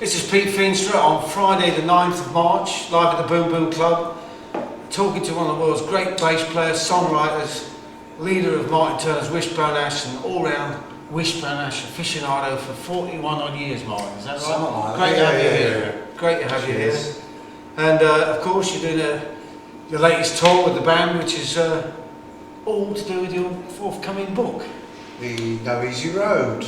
This is Pete Feenstra on Friday the 9th of March, live at the Boom Boom Club, talking to one of the world's great bass players, songwriters, leader of Martin Turner's Wishbone Ash, and all-round Wishbone Ash aficionado for 41 odd years, Martin. Is that right? Great to have you here. Great to have you here. And of course you're doing your latest tour with the band, which is all to do with your forthcoming book. The No Easy Road.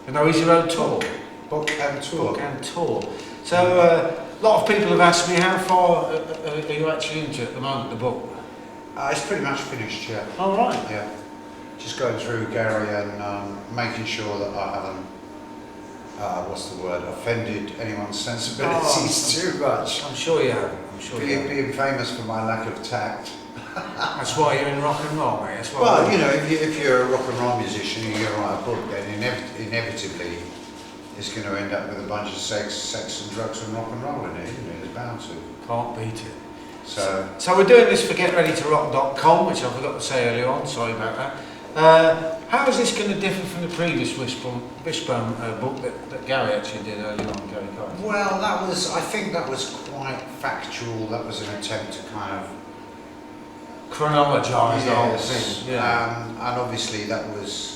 The No Easy Road tour. Book and tour. Book and tour. So a lot of people have asked me, how far are you actually into at the moment, the book? It's pretty much finished, yeah. Oh, right. Yeah. Just going through Gary and making sure that I haven't, what's the word, offended anyone's sensibilities too much. I'm sure you have. I'm sure Being famous for my lack of tact. That's why you're in rock and roll, mate. That's why. Well, you know, if you're a rock and roll musician and you're going to write a book, then inevitably it's going to end up with a bunch of sex and drugs and rock and roll in it, isn't it? It's bound to. Can't beat it. So we're doing this for GetReadyToRock.com, which I forgot to say earlier on, sorry about that. How is this going to differ from the previous Wishbone book that Gary actually did earlier on, Gary Carter? Well, I think that was quite factual. That was an attempt to kind of chronologise the whole thing. Yeah. And obviously that was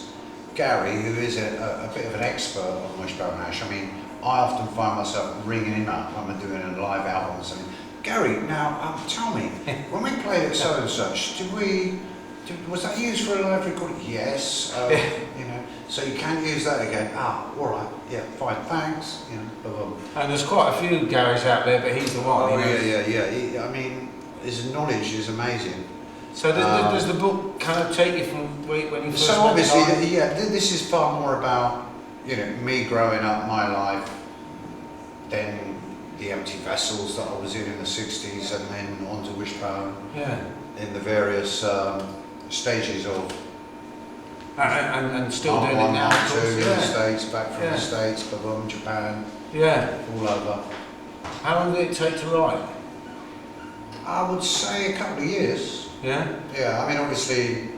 Gary, who is a bit of an expert on Wishbone Ash. I mean, I often find myself ringing him up when I'm doing a live album and saying, Gary, now tell me, when we played at so and such, was that used for a live recording? Yes. You know, so you can't use that again. All right, yeah, fine, thanks. You know, blah, blah, blah. And there's quite a few Garys out there, but he's the one. Oh yeah. I mean, his knowledge is amazing. So does the book kind of take you from when you first So obviously, this is far more about, you know, me growing up, my life, then the empty vessels that I was in the 60s, and then on to Wishbone. Yeah. In the various stages of. And still doing it now. To the States, back from the States, Babum, Japan. Yeah. All over. How long did it take to write? I would say a couple of years. Yeah? Yeah, I mean, obviously,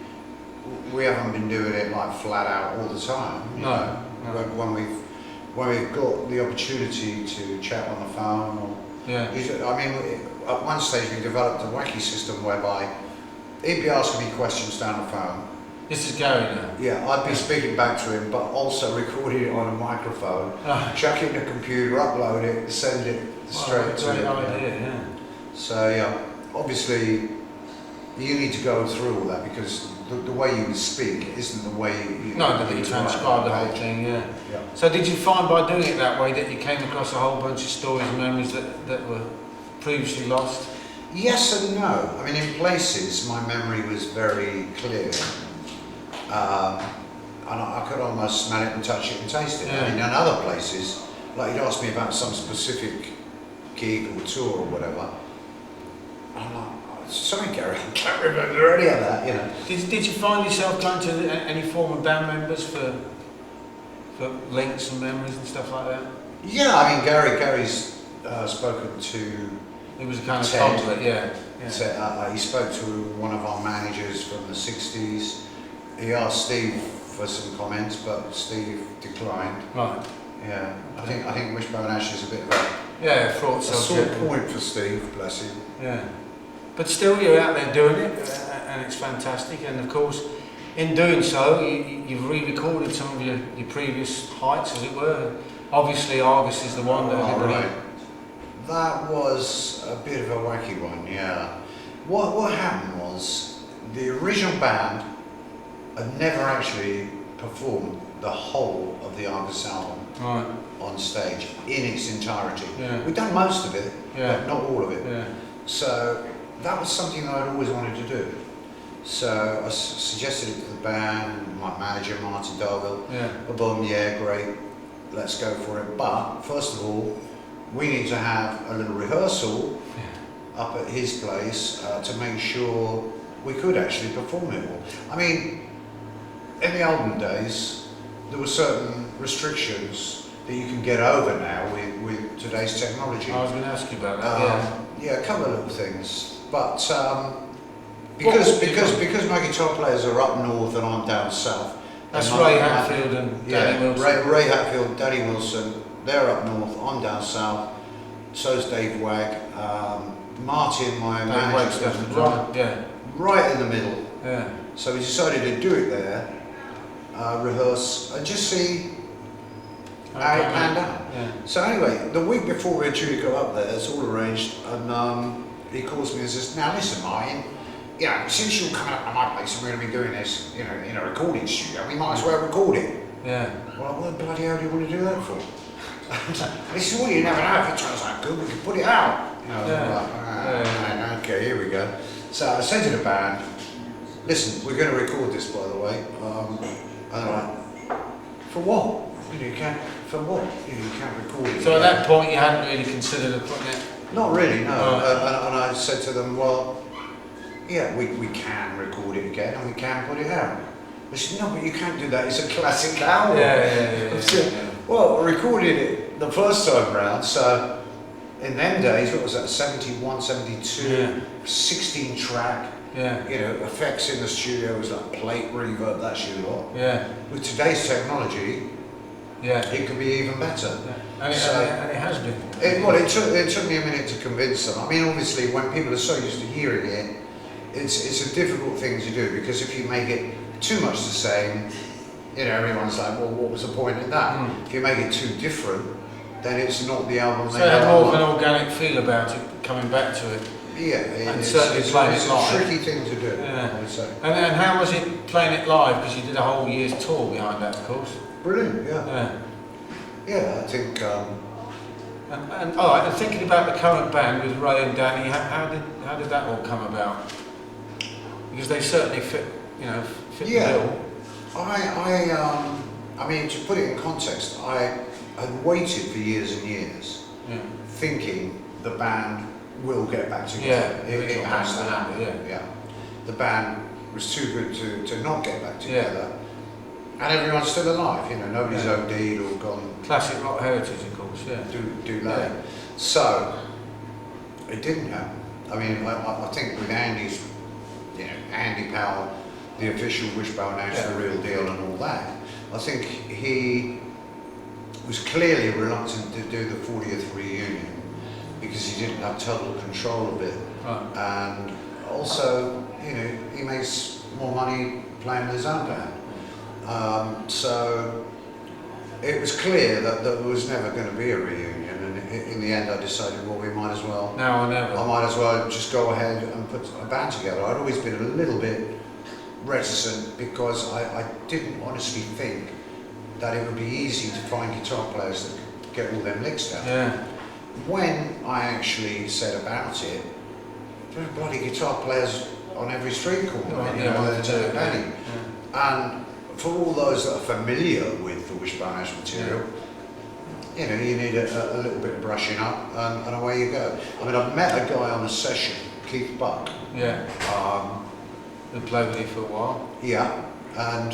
we haven't been doing it like flat out all the time. You know. When we've got the opportunity to chat on the phone, or I mean, at one stage we developed a wacky system whereby he'd be asking me questions down the phone. This is Gary now. Yeah, I'd be speaking back to him, but also recording it on a microphone, chuck it in the computer, upload it, send it straight to him. Yeah. So yeah, obviously you need to go through all that, because the way you speak isn't the way you transcribe the whole thing, yeah. So did you find by doing it that way that you came across a whole bunch of stories and memories that were previously lost? Yes and no. I mean, in places my memory was very clear, and I could almost smell it and touch it and taste it. I mean, in other places, like you'd ask me about some specific gig or tour or whatever, I'm like, sorry Gary, I can't remember any of that, you know. Did you find yourself going to any former band members for links and memories and stuff like that? Yeah, I mean Gary's spoken to. It was a kind of compliment, He spoke to one of our managers from the 60s. He asked Steve for some comments, but Steve declined. Right. Yeah, okay. I think Wishbone Ash is a bit of a fraught subject. Sore point for Steve, bless him. Yeah. But still, you're out there doing it, and it's fantastic. And of course, in doing so, you've re-recorded some of your previous heights, as it were. Obviously, Argus is the one that everybody. Right. That was a bit of a wacky one, yeah. What happened was the original band had never actually performed the whole of the Argus album on stage in its entirety. Yeah. We'd done most of it, but not all of it. Yeah. So that was something that I'd always wanted to do. So I suggested it to the band, my manager Martin Darville. Boom, great, let's go for it. But first of all, we need to have a little rehearsal up at his place to make sure we could actually perform it all. I mean, in the olden days, there were certain restrictions that you can get over now with today's technology. I was going to ask you about that. Yeah, a couple of little things, but because my guitar players are up north and I'm down south, That's And Ray Hatfield and Danny Wilson. Ray Hatfield, Danny Wilson. They're up north. I'm down south. So's Dave Wagg. Martin, my manager, right in the middle. Yeah. So we decided to do it there, rehearse, and just see how it panned out. Yeah. So anyway, the week before we were due to go up there, it's all arranged, and he calls me and says, "Now listen, Martin, you know, since you're coming up to my place and we're going to be doing this, you know, in a recording studio, we might as well record it." Yeah. Well, what the bloody hell do you want to do that for? He said, "Well, you never know, if it turns out good, we can put it out." You know, like, okay, here we go. So I said to the band, "Listen, we're going to record this, by the way." And they're like, "For what? You can't. For what? You can't record it." So at that point, you hadn't really considered putting it. Not really, no. Right. And I said to them, "Well, yeah, we can record it again and we can put it out." They said, "No, but you can't do that. It's a classic album." Yeah. I said, "Well, I recorded it the first time round, so in them days, what was that? 71, 72, 16 track." Yeah. You know, effects in the studio was like plate reverb, that shit a lot. Yeah. With today's technology, it could be even better. Yeah. And it has been. It took me a minute to convince them. I mean, obviously, when people are so used to hearing it, it's a difficult thing to do, because if you make it too much the same, you know, everyone's like, "Well, what was the point in that?" If you make it too different, then it's not the album So they it had know. more of an organic feel about it, coming back to it. Yeah, And certainly playing it it's live. a tricky thing to do, Yeah. I would say. And how was it playing it live? Because you did a whole year's tour behind that, of course. Brilliant, yeah. Yeah. Yeah, I think. And all right, and thinking about the current band with Ray and Danny, how did that all come about? Because they certainly fit the bill. I mean, to put it in context, I had waited for years and years, thinking the band will get back together. Yeah, it has to happen. Yeah. The band was too good to not get back together, and everyone's still alive. You know, nobody's OD'd or gone. Classic rock heritage, of course. Yeah. Do that. So it didn't happen. I mean, I think with Andy's, Andy Powell, the official Wishbone Ash, the real deal, and all that, I think he was clearly reluctant to do the 40th reunion because he didn't have total control of it. Right. And also, he makes more money playing with his own band. So it was clear that there was never going to be a reunion, and in the end I decided, well, we might as well. Now or never. I might as well just go ahead and put a band together. I'd always been a little bit reticent because I didn't honestly think that it would be easy to find guitar players that could get all them licks down. Yeah. When I actually said about it, there were bloody guitar players on every street corner, And for all those that are familiar with the Wishbone Ash material, you need a little bit of brushing up, and away you go. I mean, I've met a guy on a session, Keith Buck. Yeah. Who played with you for a while. Yeah, and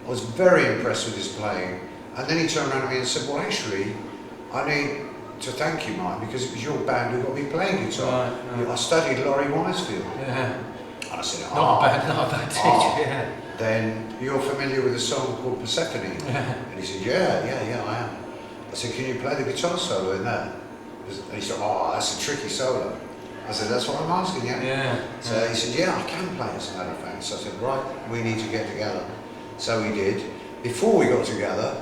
I was very impressed with his playing. And then he turned around to me and said, "Well, actually, I need to thank you, Mike, because it was your band who got me playing guitar. Right. I studied Laurie Wisefield." Yeah. And I said, Not a bad teacher. Yeah. Then you're familiar with a song called Persephone? Yeah. And he said, yeah, I am. I said, "Can you play the guitar solo in that?" And he said, "Oh, that's a tricky solo." I said, "That's what I'm asking you." Yeah. So he said, "Yeah, I can play, as a matter of fact." So I said, "Right, we need to get together." So we did. Before we got together,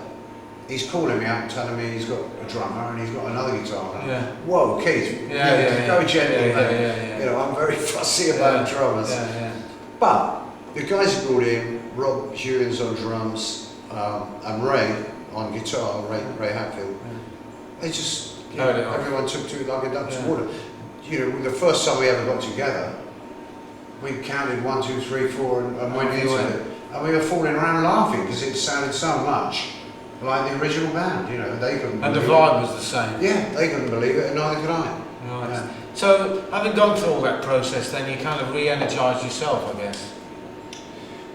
he's calling me up, telling me he's got a drummer and he's got another guitar player. Yeah. Whoa, Keith, go gently, mate. Yeah. I'm very fussy about drummers. Yeah. But the guys who brought in, Rob Hewins on drums, and Ray on guitar, Ray Hatfield, they just, everyone took to it like a duck's water. The first time we ever got together, we counted 1, 2, 3, 4 and went into it. And we were falling around laughing because it sounded so much like the original band, they couldn't And the believe vibe it. was the same. Yeah, they couldn't believe it, and neither could I. Right. Yeah. So, having gone through all that process, then you kind of re-energised yourself, I guess.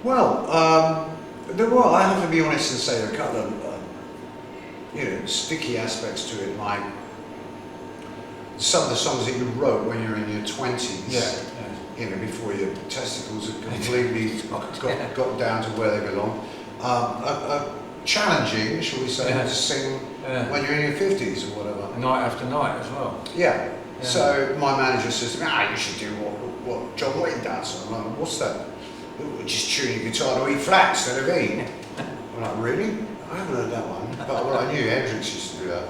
Well, I have to be honest and say there are a couple of, sticky aspects to it, like some of the songs that you wrote when you were in your 20s. Yeah. Before your testicles had completely got down to where they belong. challenging, shall we say, to sing when you're in your 50s or whatever. Night after night as well. Yeah. So my manager says to me, you should do what John Wayne does. I'm like, what's that? Just tune your guitar to E flat instead of E. I'm like, really? I haven't heard that one. But well, I knew Hendrix used to do that.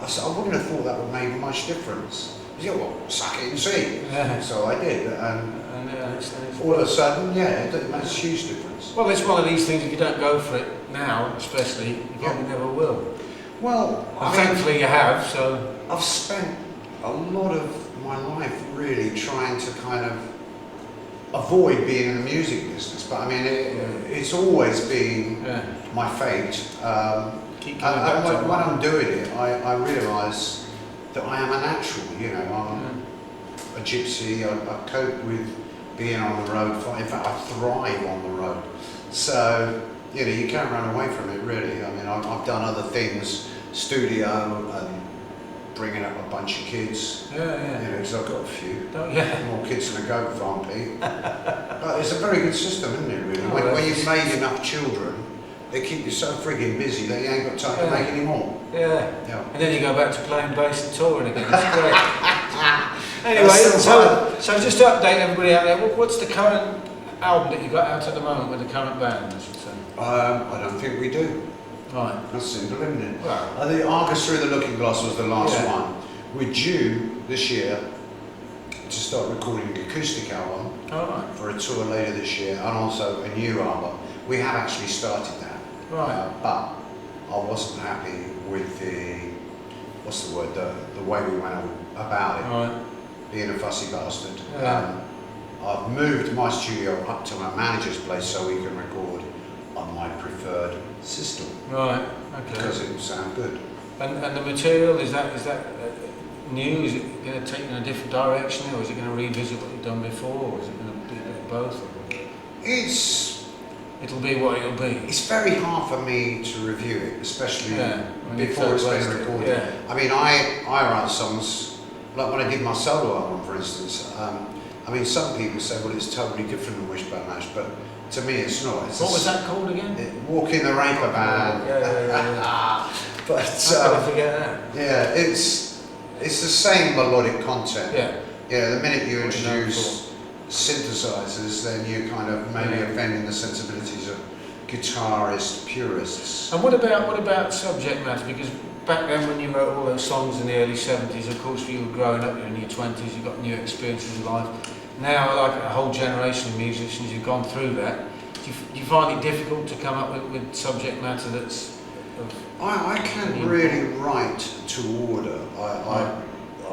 I said, I wouldn't have thought that would make much difference. He said, well, suck it and see. Yeah. So I did. And it's all of a sudden, it makes a huge difference. Well, it's one of these things, if you don't go for it now, especially, you probably never will. Well, thankfully you have, so... I've spent a lot of my life really trying to kind of avoid being in the music business, but I mean, it's always been my fate. And when I'm doing it, I realise that I am a natural, I'm a gypsy, I cope with being on the road, in fact I thrive on the road. So, you can't run away from it really. I mean, I've done other things, studio and bringing up a bunch of kids, because I've got a few, more kids than a goat farm, Pete. But it's a very good system, isn't it, really? When you've made enough children, they keep you so frigging busy that you ain't got time to make any more. Yeah. And then you go back to playing bass and touring again, it's great. Anyway, so just to update everybody out there, what's the current album that you got out at the moment with the current band, I should say? I don't think we do. Right. That's simple, isn't it? Well, I think Argus Through the Looking Glass was the last one. We're due this year to start recording an acoustic album for a tour later this year, and also a new album. We have actually started that. Right. But I wasn't happy with the way we went about it. Right. Being a fussy bastard. Yeah. I've moved my studio up to my manager's place so we can record on my preferred system. Right, okay. Because it will sound good. And the material, is that new? Is it going to take you in a different direction, or is it going to revisit what you've done before, or is it going to be a bit of both? It'll be what it'll be. It's very hard for me to review it, especially before it's been recorded. Yeah. I mean, I write songs, like when I did my solo album, for instance. I mean, some people say, well, it's totally different than Wishbone Ash, but to me it's not. What was that called again? Walking the Raper Band. Yeah. But how can I forget that? Yeah, it's the same melodic content. Yeah. The minute you introduce synthesizers, then you kind of maybe offending the sensibilities of guitarist purists. And what about subject matter? Because back then, when you wrote all those songs in the early 70s, of course, you were growing up, you're in your 20s, you've got new experiences in life. Now, like a whole generation of musicians who've gone through that, do you find it difficult to come up with subject matter that's... I can't really write to order. I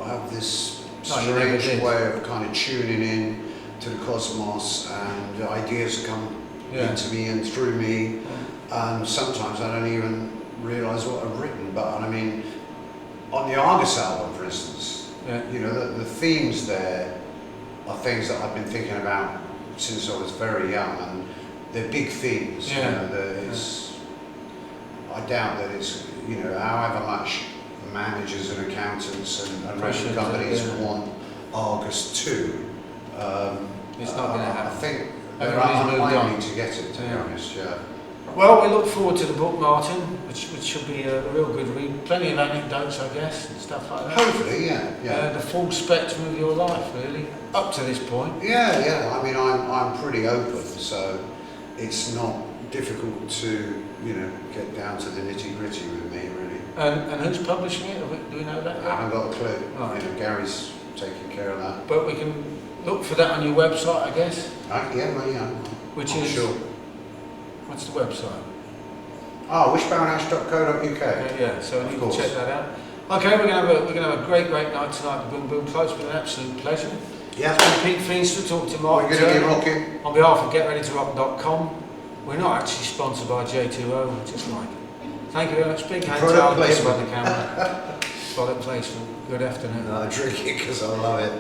have this strange way of kind of tuning in to the cosmos, and ideas come into me and through me, and sometimes I don't even realise what I've written. But I mean, on the Argus album, for instance, the themes there are things that I've been thinking about since I was very young, and they're big themes. I doubt that it's, however much managers and accountants and record companies want Argus 2. It's not going to happen. I think they're unlikely to get it, to be honest. Well, we look forward to the book, Martin, which should be a real good read. Plenty of anecdotes, I guess, and stuff like that. Hopefully, yeah. The full spectrum of your life, really, up to this point. Yeah. I mean, I'm pretty open, so it's not difficult to, get down to the nitty gritty with me, really. And who's publishing it? Do we know that? I haven't got a clue. Right. Gary's taking care of that. But we can look for that on your website, I guess. Which is sure. What's the website? wishboneash.co.uk. Yeah, so you can check that out. Okay, we're gonna have a great night tonight at the Boom Boom Club. It's been an absolute pleasure. Yeah. It's been Pete Feenstra talking to Mark. We're going to be rocking. On behalf of GetReadyToRock.com. We're not actually sponsored by J2O, we just like it. Thank you very much. Big hand to Alan Kim on the camera. Product placement. Good afternoon. I drink it because I love it.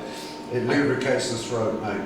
It lubricates the throat, mate.